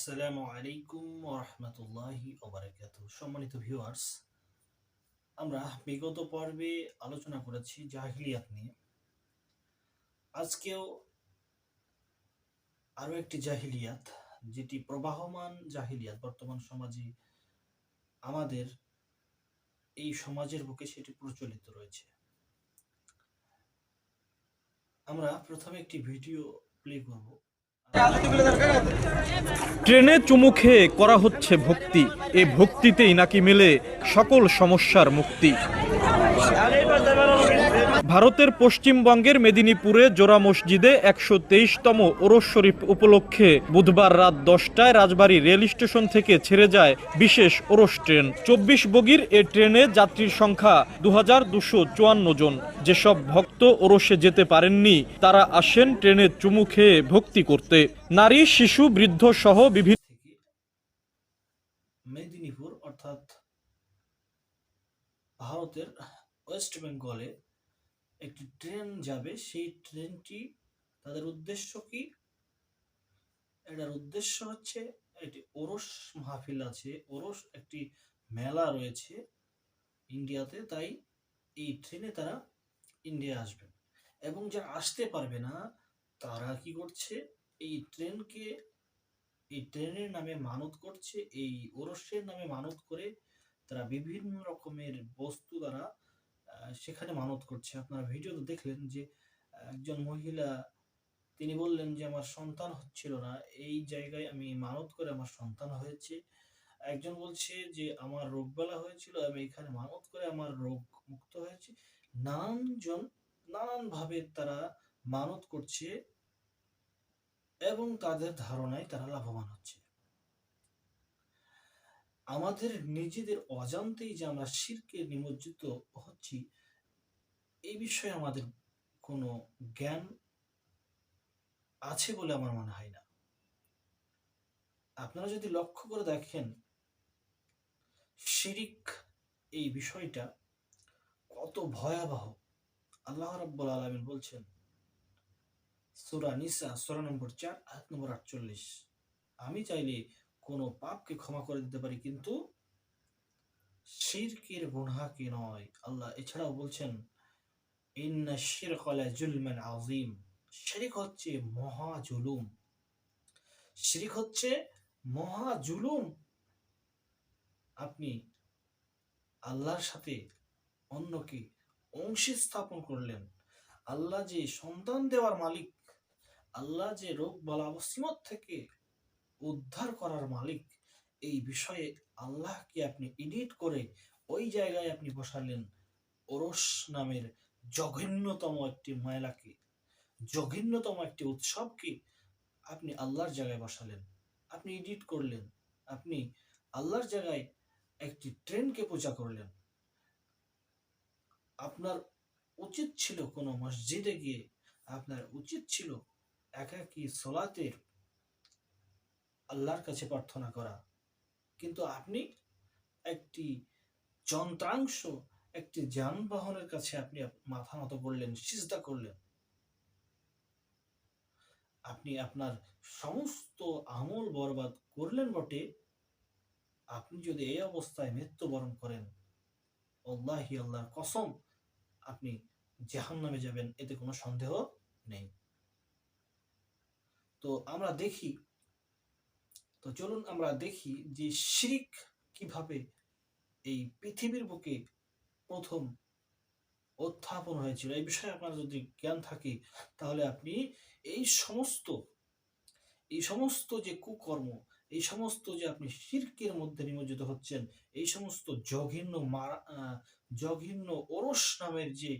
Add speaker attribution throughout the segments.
Speaker 1: আসসালামু আলাইকুম ওয়া রাহমাতুল্লাহি ওয়া বারাকাতুহু। সম্মানিত ভিউয়ার্স, আমরা বিগত পর্বে আলোচনা করেছি জাহিলিয়াত নিয়ে। আজকেও আরো একটি জাহিলিয়াত, যেটি প্রবাহমান জাহিলিয়াত, বর্তমান সমাজে আমাদের এই সমাজের বুকে সেটি প্রচলিত রয়েছে। আমরা প্রথমে একটি ভিডিও প্লে করব।
Speaker 2: ট্রেনে চুমু খেয়ে করা হচ্ছে ভক্তি, এ ভক্তিতেই নাকি মেলে সকল সমস্যার মুক্তি। ভারতের পশ্চিমবঙ্গের মেদিনীপুরে জোড়া মসজিদে ১২৩তম ওরস শরীফ উপলক্ষে বুধবার রাত ১০টায় রাজবাড়ী রেল স্টেশন থেকে ছেড়ে যায় বিশেষ ওরস ট্রেন। ২৪ বগির এ ট্রেনে যাত্রীর সংখ্যা ২,২৫৪ জন। যেসব ভক্ত ওরসে যেতে পারেননি তারা আসেন ট্রেনে চুমু খেয়ে ভক্তি করতে। নারী, শিশু, বৃদ্ধ সহ বিভিন্ন
Speaker 1: থেকে মেদিনীপুর অর্থাৎ ভারতের ওয়েস্ট বেঙ্গলে একটি ট্রেন যাবে। সেই ট্রেনটি তাদের উদ্দেশ্য কি? এটার উদ্দেশ্য হচ্ছে একটি ওরস মাহফিল আছে, ওরস একটি মেলা রয়েছে ইন্ডিয়াতে, তাই এই ট্রেনে তারা ইন্ডিয়া আসবে। এবং যারা আসতে পারবে না তারা কি করছে, এই ট্রেনের নামে মানত করছে, এই ওরসের নামে মানত করে তারা বিভিন্ন রকমের বস্তু দ্বারা সেখানে মানত করছে। আপনারা ভিডিওতে দেখলেন যে একজন মহিলা, তিনি বললেন যে আমার সন্তান হচ্ছিল না, এই জায়গায় আমি মানত করে আমার সন্তান হয়েছে। একজন বলছে যে আমার রোগবালা হয়েছিল, আমি এখানে মানত করে আমার রোগ মুক্ত হয়েছে। নানানজন নানান ভাবে তারা মানত করছে এবং তাদের ধারণায় তারা লাভবান হচ্ছে। আমাদের নিজেদের অজান্তেই যে আমরা শিরকে নিমজ্জিত হচ্ছি, এই বিষয়ে আমাদের কোনো জ্ঞান আছে বলে আমার মনে হয় না। আপনারা যদি লক্ষ্য করে দেখেন, শিরিক এই বিষয়টা কত ভয়াবহ। আল্লাহ রাব্বুল আলামিন বলছেন সূরা নিসা সূরা নম্বর 4 আয়াত নম্বর 48, আমি চাইলে কোনো পাপকে ক্ষমা করে দিতে পারি, কিন্তু শিরকের গুনাহকে নয়। আল্লাহ এছাড়াও বলছেন ইন্না শিরকা লা জুলমান আযীম, শিরক হচ্ছে মহা জুলুম। শিরক হচ্ছে মহা জুলুম। আপনি আল্লাহর সাথে অন্যকে অংশী স্থাপন করলেন। আল্লাহ যে সন্তান দেওয়ার মালিক, আল্লাহ যে রোগ বালা মুসিবত থেকে উদ্ধার করার মালিক, এই বিষয়ে আল্লাহকে আপনি এডিট করে ওই জায়গায় আপনি বসালেন ওরস নামের জঘন্যতম একটি মেলাকে, জঘন্যতম একটি উৎসবকে আপনি আল্লাহর জায়গায় বসালেন, আপনি এডিট করলেন, আপনি আল্লাহর জায়গায় একটি ট্রেনকে পূজা করলেন। আপনার উচিত ছিল কোনো মসজিদে গিয়ে, আপনার উচিত ছিল একাকী সলাতের আল্লাহর কাছে প্রার্থনা করা, কিন্তু আপনি একটি যন্ত্রাংশ, একটি যানবাহনের কাছে আপনি মাথা নত করলেন, সিজদা করলেন। আপনি আপনার সমস্ত আমল বরবাদ করলেন বটে। আপনি যদি এই অবস্থায় মৃত্যুবরণ করেন, আল্লাহি আল্লাহর কসম, আপনি জাহান্নামে যাবেন, এতে কোনো সন্দেহ নেই। তো আমরা দেখি, তো চলুন আমরা দেখি যে শিরিক কিভাবে এই পৃথিবীর বুকে প্রথম উত্থাপন হয়েছিল। এই বিষয়ে আপনার যদি জ্ঞান থাকে, তাহলে আপনি এই সমস্ত এই সমস্ত যে কুকর্ম, এই সমস্ত যে আপনি শিরকের মধ্যে নিমজ্জিত হচ্ছেন, এই সমস্ত জঘন্য ওরস নামের যে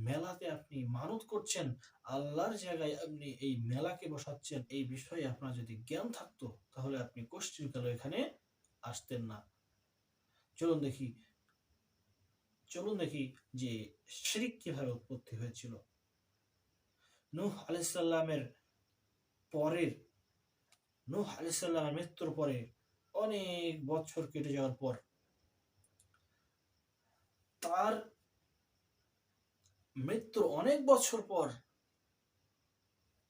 Speaker 1: মেলাতে আপনি মানত করছেন, আল্লাহর জায়গায় আপনি এই মেলাকে বসাচ্ছেন, এই বিষয়ে আপনার যদি জ্ঞান থাকতো তাহলে আপনি কোশ্চিনকালে এখানে আসতেন না। চলুন দেখি চলুন দেখি যে শিরিক কিভাবে উৎপত্তি হয়েছিল। নূহ আলাইহিস সালামের পরের নূহ আলাইহিস সালামের মৃত্যুর পরে অনেক বছর কেটে যাওয়ার পর, তার মৃত্যুর অনেক বছর পর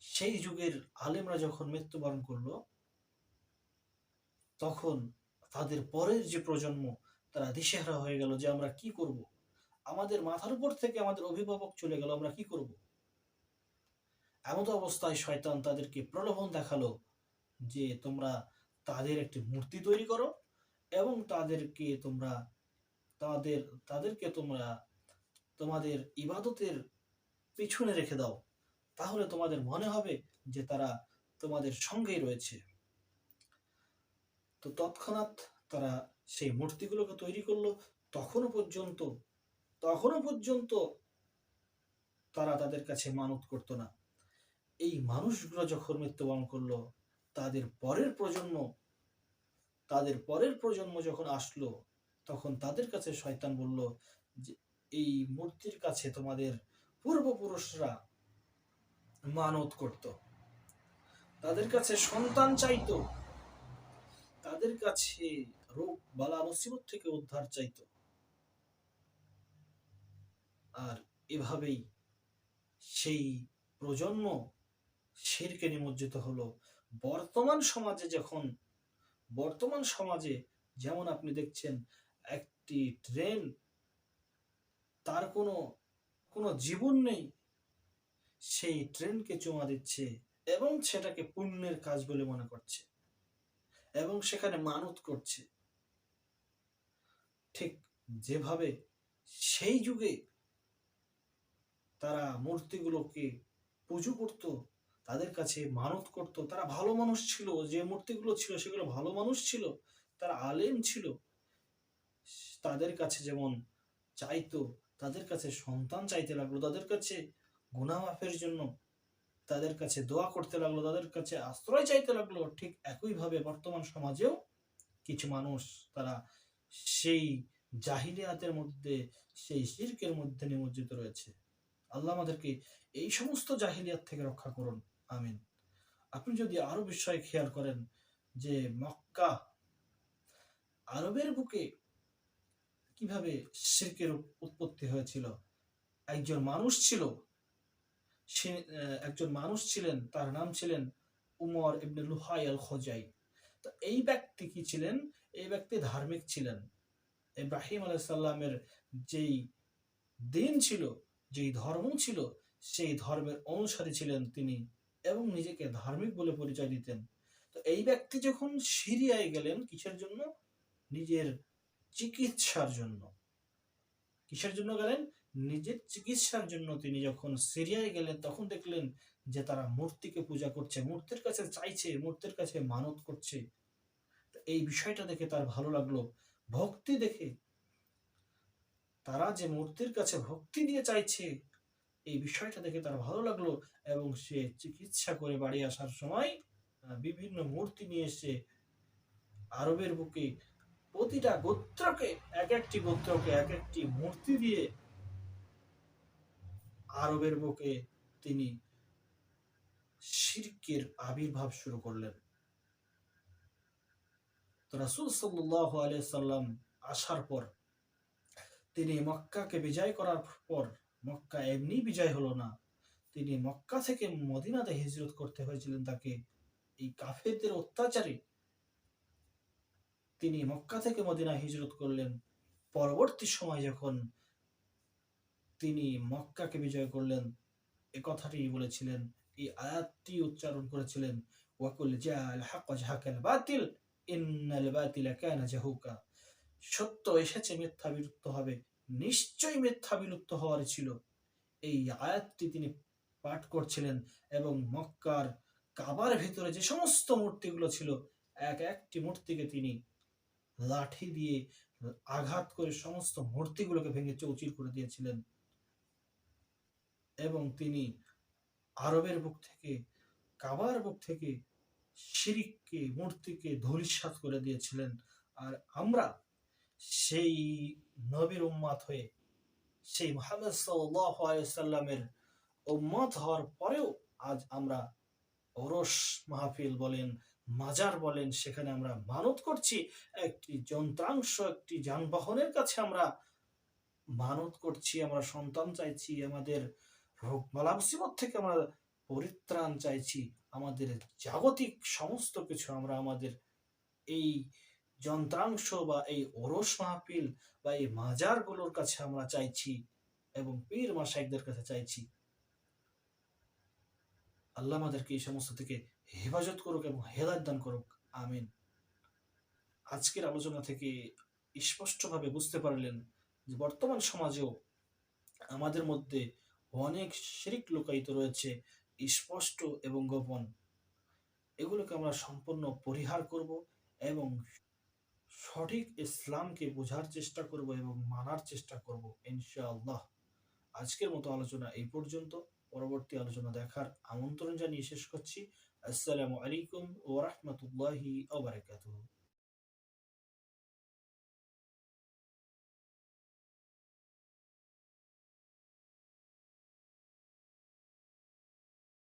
Speaker 1: সেই যুগের আলেমরা যখন মৃত্যুবরণ করলো, তখন তাদের পরের যে প্রজন্ম তারা দিশেহারা হয়ে গেল যে আমরা কি করব, আমাদের মাথার উপর থেকে আমাদের অভিভাবক চলে গেল, আমরা কি করব। এমত অবস্থায় শয়তান তাদেরকে প্রলোভন দেখালো যে তোমরা তাদের একটি মূর্তি তৈরি করো এবং তাদেরকে তোমরা তোমাদের ইবাদতের পিছনে রেখে দাও, তাহলে তোমাদের মনে হবে যে তারা তোমাদের সঙ্গেই রয়েছে। তো তৎক্ষণাৎ তারা সেই মূর্তিগুলোকে তৈরি করলো। তখনও পর্যন্ত তারা তাদের কাছে মানত করতো না। এই মানুষগুলো যখন মৃত্যুবরণ করলো, তাদের পরের প্রজন্ম যখন আসলো, তখন তাদের কাছে শয়তান বলল যে এই মূর্তির কাছে তোমাদের পূর্বপুরুষরা মানত করত, তাদের কাছে সন্তান চাইতো, তাদের কাছে রোগ বালা মুসিবত থেকে উদ্ধার চাইতো। আর এভাবেই সেই প্রজন্ম শিরকে নিমজ্জিত হলো। বর্তমান সমাজে যেমন আপনি দেখছেন, একটি ট্রেন, তার কোনো জীবন নেই, সেই ট্রেনকে চুমা দিচ্ছে এবং সেটাকে পুণ্যের কাজ বলে মনে করছে এবং সেখানে মানত করছে। ঠিক যেভাবে সেই যুগে তারা মূর্তিগুলোকে পুজো করত, তাদের কাছে মানত করত, তারা ভালো মানুষ ছিল, যে মূর্তিগুলো ছিল সেগুলো ভালো মানুষ ছিল, তারা আলেম ছিল, তাদের কাছে যেমন চাইতো, তাদের কাছে সন্তান চাইতে লাগলো, তাদের কাছে গুনাহ মাফের জন্য তাদের কাছে দোয়া করতে লাগলো, তাদের কাছে আশ্রয় চাইতে লাগলো। ঠিক একইভাবে বর্তমান সমাজেও কিছু মানুষ তারা সেই জাহিলিয়াতের মধ্যে, সেই শিরকের মধ্যে নিমজ্জিত রয়েছে। আল্লাহ আমাদেরকে এই সমস্ত জাহিলিয়াত থেকে রক্ষা করুন, আমিন। আপনি যদি আরো বিষয় খেয়াল করেন যে মক্কা, আরবের বুকে কিভাবে শিরকের উৎপত্তি হয়েছিল। একজন মানুষ ছিলেন, তার নাম ছিলেন উমর ইবনে লুহাই আল খোজাই। তো এই ব্যক্তি কি ছিলেন? এই ব্যক্তি ধার্মিক ছিলেন। ইব্রাহিম আলাইহিস সালামের যেই দিন ছিল, যেই ধর্ম ছিল, সেই ধর্মের অনুসারী ছিলেন তিনি এবং নিজেকে ধার্মিক বলে পরিচয় দিতেন। তো এই ব্যক্তি যখন সিরিয়ায় গেলেন, কিসের জন্য? নিজের চিকিৎসার জন্য। কিসের জন্য গেলেন? নিজের চিকিৎসার জন্য তিনি যখন সিরিয়ায় গেলেন, তখন দেখলেন যে তারা মূর্তিকে পূজা করছে, মূর্তির কাছে চাইছে, মূর্তির কাছে মানত করছে। এই বিষয়টা দেখে তার ভালো লাগলো। ভক্তি দেখে, তারা যে মূর্তির কাছে ভক্তি দিয়ে চাইছে, এই বিষয়টা দেখে তার ভালো লাগলো এবং সে চিকিৎসা করে বাড়ি আসার সময় বিভিন্ন মূর্তি নিয়ে এসে আরবের বুকে প্রতিটা গোত্রকে এক একটি মূর্তি দিয়ে আরবের বুকে তিনি শিরকের আবির্ভাব শুরু করলেন। তো রাসূল সাল্লাল্লাহু আলাইহি সাল্লাম আসার পর, তিনি মক্কাকে বিজয় করার পর, মক্কা এমনি বিজয় হলো না, তিনি মক্কা থেকে মদিনাতে হিজরত করতে হয়েছিলেন তাকে। এই কাফেরদের অত্যাচারে তিনি মক্কা থেকে মদিনা হিজরত করলেন। পরবর্তী সময় যখন তিনি মক্কাকে বিজয় করলেন, এ কথাটি বলেছিলেন, এই আয়াতটি উচ্চারণ করেছিলেন, ওয়াকুল জাআল হক জাহাকাল বাতিল ইন্নাল বাতিলা কানা জাহুকা। সত্য এসেছে, মিথ্যা বিলুপ্ত হবে, নিশ্চয়ই মিথ্যা বিলুপ্ত হওয়ার ছিল। এই আয়াতটি তিনি পাঠ করছিলেন এবং মক্কার কাবার ভিতরে যে সমস্ত মূর্তিগুলো ছিল, এক একটি মূর্তিকে তিনি লাঠি দিয়ে আঘাত করে সমস্ত মূর্তিগুলোকে ভেঙে চৌচির করে দিয়েছিলেন এবং তিনি আরবের বুক থেকে, কাবার বুক থেকে শিরককে, মূর্তিকে ধূলিসাৎ করে দিয়েছিলেন। আর আমরা সেই নবীর উম্মত হয়ে, সেই মুহাম্মদ সাল্লাল্লাহু আলাইহি সাল্লামের উম্মত হওয়ার পরেও আজ আমরা ওরস মাহফিল বলেন, মাজার বলেন, সেখানে আমরা মানত করছি। একটি যন্ত্রাংশ, একটি যানবাহনের কাছে আমরা মানত করছি, আমরা সন্তান চাইছি, আমাদের রোগ বালা মুসিবত থেকে আমরা পরিত্রাণ চাইছি, আমাদের জাগতিক সমস্ত কিছু আমরা আমাদের এই যন্ত্রাংশ বা এই ওরস মাহফিল বা এই মাজারগুলোর কাছে আমরা চাইছি এবং পীর মাশাইখদের কাছে চাইছি, আল্লাহ আমাদেরকে এই সমস্ত থেকে হেফাজত করুক এবং হেদায়েত দান করুক। আমিন। আজকের আলোচনা থেকে স্পষ্টভাবে বুঝতে পারলেন যে বর্তমান সমাজেও আমাদের মধ্যে অনেক শিরক লুকায়িত রয়েছে, স্পষ্ট এবং গোপন। এগুলোকে আমরা সম্পূর্ণ পরিহার করব এবং সঠিক ইসলামকে বোঝার চেষ্টা করব এবং মানার চেষ্টা করব ইনশাআল্লাহ। আজকের মতো আলোচনা এই পর্যন্ত। পরবর্তী আলোচনা দেখার আমন্ত্রণ জানিয়ে শেষ করছি। আসসালামু আলাইকুম ওয়া রাহমাতুল্লাহি ওয়া বারাকাতুহু।